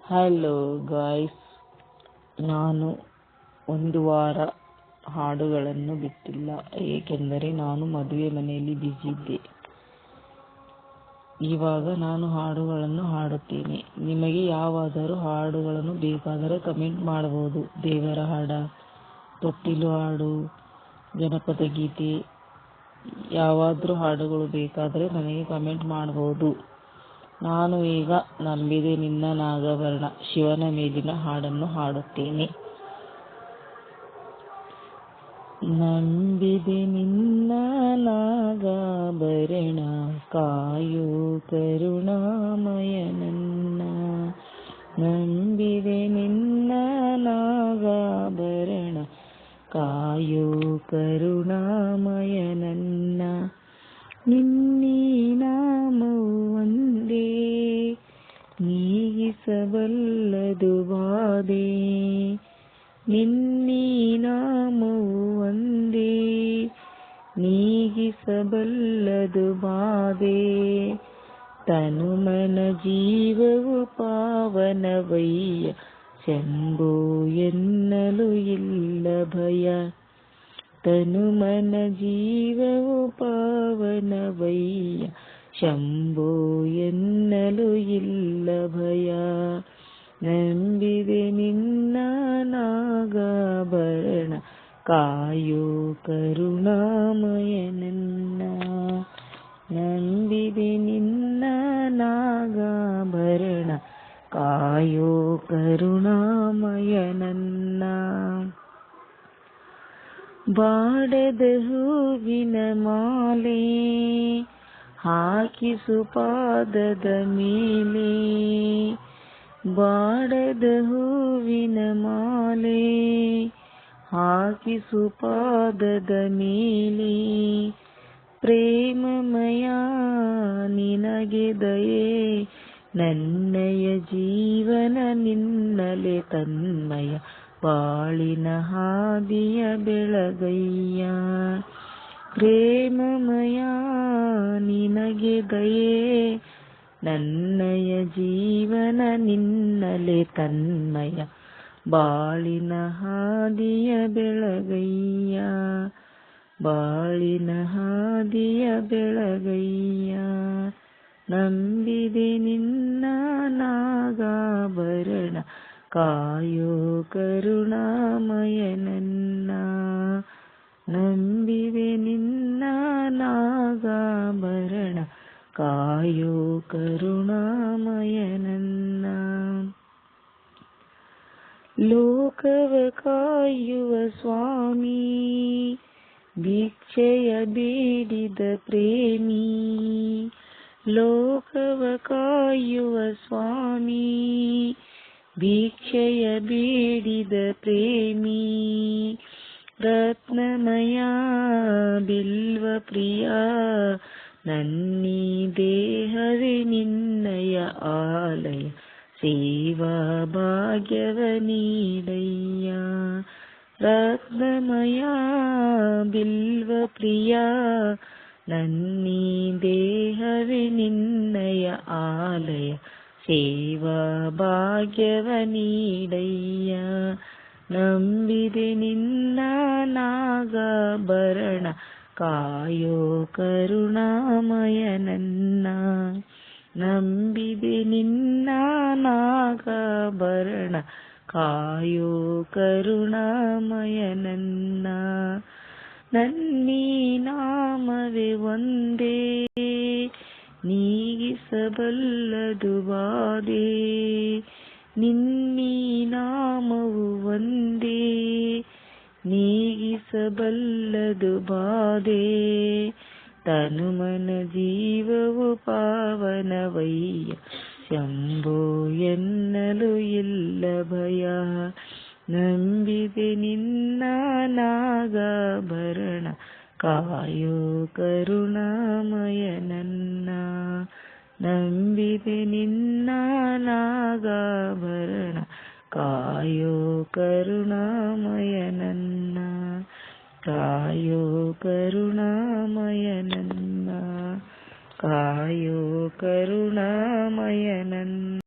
Hello guys, ನಾನು ಒಂದು ವಾರ ಹಾಡುಗಳನ್ನು ಬಿಟ್ಟಿಲ್ಲ, ಏಕೆಂದರೆ ನಾನು ಮದುವೆ ಮನೆಯಲ್ಲಿ ಬ್ಯುಸಿ ಇದ್ದೆ. ಇವಾಗ ನಾನು ಹಾಡುಗಳನ್ನು ಹಾಡುತ್ತೇನೆ. ನಿಮಗೆ ಯಾವಾದರೂ ಹಾಡುಗಳನ್ನು ಬೇಕಾದರೆ ಕಮೆಂಟ್ ಮಾಡಬಹುದು. ದೇವರ ಹಾಡ, ತೊಟ್ಟಿಲು ಹಾಡು, ಜನಪದ ಗೀತೆ, ಯಾವಾದರೂ ಹಾಡುಗಳು ಬೇಕಾದರೆ ನನಗೆ ಕಮೆಂಟ್ ಮಾಡಬಹುದು. ನಾನು ಈಗ ನಂಬಿದೆ ನಿನ್ನ ನಾಗಾಭರಣ ಶಿವನ ಮೇಲಿನ ಹಾಡನ್ನು ಹಾಡುತ್ತೇನೆ. ನಂಬಿದೆ ನಿನ್ನ ನಾಗಾಭರಣ, ಕಾಯೋ ಕರುಣಾಮಯ ನನ್ನ. ನಂಬಿದೆ ನಿನ್ನ ನಾಗಾಭರಣ, ಕಾಯೋ ಕರುಣಾಮಯ ನನ್ನ. ನಿನ್ನೀ ನಾಮವು ಒಂದೇ, ನೀಗಿಸಬಲ್ಲದು ಬಾಧೆ. ನಿನ್ನೀ ನಾಮವು ಒಂದೇ, ನೀಗಿಸಬಲ್ಲದು ಬಾಧೆ. ತನುಮನ ಜೀವವು ಪಾವನವಯ್ಯ, ಶಂಭೋ ಎನ್ನಲು ಇಲ್ಲ ಭಯ. ತನುಮನ ಜೀವವು ಪಾವನವಯ್ಯ, ಶಂಭೋ ಎನ್ನಲು ಇಲ್ಲ ಭಯ. ನಂಬಿದೆ ನಿನ್ನ ನಾಗಾಭರಣ, ಕಾಯೋ ಕರುಣಾಮಯ ನನ್ನ. ನಂಬಿದೆ ನಿನ್ನ ನಾಗಾಭರಣ, ಕಾಯೋ ಕರುಣಾಮಯ ನನ್ನ. ಬಾಡದ ಹೂವಿನ ಮಾಲೆ ಹಾಕಿಸು ಪಾದದ ಮೇಲೆ. ಬಾಡದ ಹೂವಿನ ಮಾಲೆ ಹಾಕಿಸು ಪಾದದ ಮೇಲೆ. ಪ್ರೇಮಮಯ ನಿನಗೆ ದಯೆ, ನನ್ನಯ ಜೀವನ ನಿನ್ನಲೆ ತನ್ಮಯ. ಬಾಳಿನ ಹಾದಿಯ ಬೆಳಗಯ್ಯ, ಪ್ರೇಮಮಯ ನಿನಗೆ ದಯೆ, ನನ್ನಯ ಜೀವನ ನಿನ್ನಲೆ ತನ್ಮಯ. ಬಾಳಿನ ಹಾದಿಯ ಬೆಳಗಯ್ಯ, ಬಾಳಿನ ಹಾದಿಯ ಬೆಳಗಯ್ಯ. ನಂಬಿದೆ ನಿನ್ನ ನಾಗಾಭರಣ, ಕಾಯೋ ಕರುಣಾಮಯ ನನ್ನ. ನಂಬಿದೆ ನಿನ್ನ ನಾಗಾಭರಣ, ಕಾಯೋ ಕರುಣಾಮಯ ನನ್ನ. ಲೋಕವ ಕಾಯುವ ಸ್ವಾಮಿ, ಭಿಕ್ಷೆಯ ಬೇಡಿದ ಪ್ರೇಮಿ. ಲೋಕವ ಕಾಯುವ ಸ್ವಾಮಿ, ಭಿಕ್ಷೆಯ ಬೇಡಿದ ಪ್ರೇಮಿ. ರತ್ನಮಯ ಬಿಲ್ವ ಪ್ರಿಯ, ನನ್ನೀ ದೇಹವೇ ನಿನ್ನಯ ಆಲಯ. ಸೇವಾ ಭಾಗ್ಯವ ನೀಡಯ್ಯ. ರತ್ನಮಯ ಬಿಲ್ವ ಪ್ರಿಯ, ನನ್ನೀ ದೇಹವೇ ನಿನ್ನಯ ಆಲಯ. ಸೇವಾ ಭಾಗ್ಯವ ನೀಡಯ್ಯ. ನಂಬಿದೆ ನಿನ್ನ ನಾಗಾಭರಣ, ಕಾಯೋ ಕರುಣಾಮಯ ನನ್ನ. ನಂಬಿದೆ ನಿನ್ನ ನಾಗಾಭರಣ, ಕಾಯೋ ಕರುಣಾಮಯ ನನ್ನ. ನನ್ನೀ ನಾಮವೇ ಒಂದೇ, ನೀಗಿಸಬಲ್ಲದು ಬಾಧೆ. ನಿನ್ನೀ ನಾಮವು ಒಂದೇ, ನೀಗಿಸಬಲ್ಲದು ಬಾಧೆ. ತನುಮನ ಜೀವವು ಪಾವನವಯ್ಯ, ಶಂಭೋ ಎನ್ನಲು ಇಲ್ಲ ಭಯ. ನಂಬಿದೆ ನಿನ್ನ ನಾಗಾಭರಣ, ಕಾಯೋ ಕರುಣಾಮಯ ನನ್ನ. ನಂಬಿದೆ ನಿನ್ನ ನಾಗಾಭರಣ, ಕಾಯೋ ಕರುಣಾಮಯ ನನ್ನ. ಕಾಯೋ ಕರುಣಾಮಯ ನನ್ನ, ಕಾಯೋ ಕರುಣಾಮಯ ನನ್ನ.